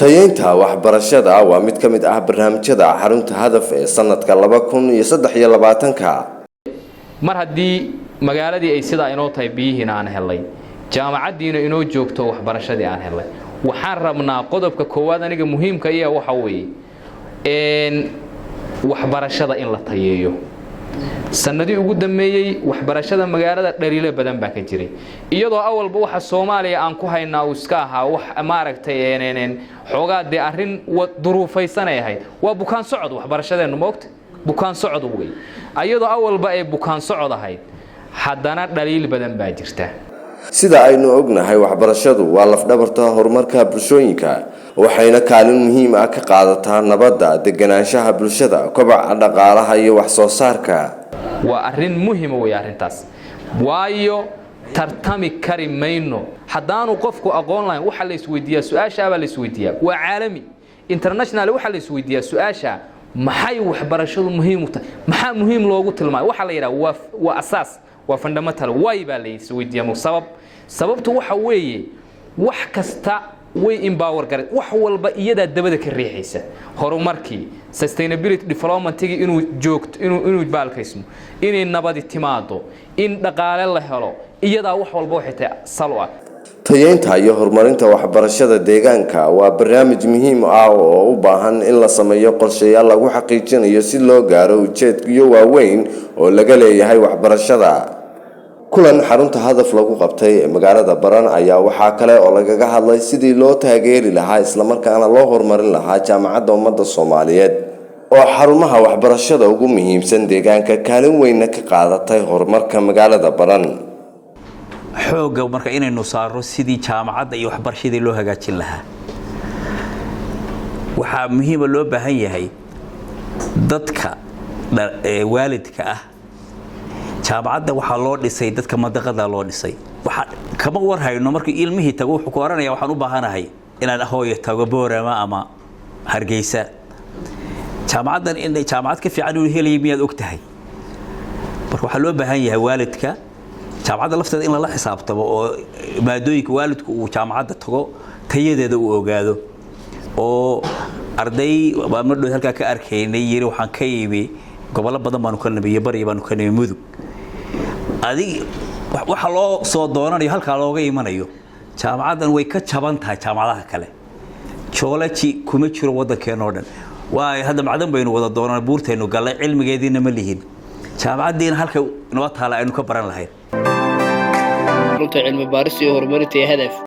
tayeynta waxbarashada waa mid ka mid ah barnaamijyada xarunta hadaf ee sanadka 2023 mar haddii magaaladii ay sida inoo tahay biyihiina aan helay jaamacadiina inoo joogto waxbarashadii aan helay waxaan rabnaa qodobka koowaad aniga muhiimka ah waxa weeye waxbarashada in la tayeeyo sanadii ugu dambeeyay waxbarashada magaalada dhaliilo badan baa ka jiray iyadoo awalba waxa Soomaaliya aan ku haynaa uu iska ahaa wax ma aragtay xogaad arin duruufaysan ay ahayd waa bukaan socod waxbarashadeenu moogta bukaan socod weey iyadoo awalba ay bukaan socod ahayd haddana dhaliil badan baa jirta sida aynu ognahay waxbarashadu waa laf dhabarta horumarka bulshooyinka waxayna kaalin muhiim ah ka qaadataa nabadda deganaanshaha bulshada kobaca dhaqaalaha iyo wax soo saarka waa arin muhiim ah arintaas waayo tartami kari mayno hadaanu qofku aqoon lahayn waxa la isweydiiyaa su'aasha la isweydiiyaa waa caalami international waxa la isweydiiyaa su'aasha maxay waxbarashadu muhiim u tahay maxaa muhiim loogu tilmaamay waxa la yiraahdaa waa asaas waa fundamental way baa la isweydiiyaa sababtu waxa weeye wax kasta way empower garay wax walba iyada dabada ka riixaysa horumarkii sustainability development inuu joogto inuu baalkaysmo inay nabadi timaado in dhaqaale la helo iyada wax walba waxay tahay salwa tayeynta iyo horumarinta waxbarashada deegaanka waa barnaamij muhiim ah oo u baahan in la sameeyo qorshayaal lagu xaqiijinayo si loo gaaro ujeedooyin waaweyn oo laga leeyahay waxbarashada kulan xarunta hadaf lagu qabtay magaalada Baran ayaa waxa kale oo lagaga hadlay sidii loo taageeri lahaa isla markaana loo horumarin lahaa jaamacadda ummadda Soomaaliyeed oo xarumaha waxbarashada ugu muhiimsan deegaanka kaalin weyn ka qaadatay horumarka magaalada Baran xooga marka inaynu saaro sidii jaamacadda iyo waxbarashada loo hagaajin lahaa waxa muhiim loo baahan yahay dadka waalidka ah jaamacadda waxa loo dhisay dadka madaqada loo dhisay waxa kama war hayno markii ilmihii tago wuxuu ku oranaya waxaan u baahanahay inaan hooyo tago Boorama ama Hargeysa jaamacaddan in jaamacad ka fiican uu helay miyaad ogtahay marka waxa loo baahan yahay waalidka jaamacadda lafteeda in la xisaabtamo oo maadooyinka waalidku uu jaamacadda tago tayadeeda uu ogaado oo arday maamulada halka ka arkaynay yiri waxaan ka yimi gobolo badan baan ku nabiyo bari baan ku nabiyo mudug adig waxa loo soo doonanayo halka looga imanayo jaamacaddan way ka jaban tahay jaamacadaha kale joolaji kuma jiro wadankeena oo dhan waa hadda macdan baynu wada doonaan buurteenu galay cilmigeedina ma lihin jaamacaddeena halka inoo taala aynu ka baran lahayn runta cilmi baaris iyo horumarinta hadaf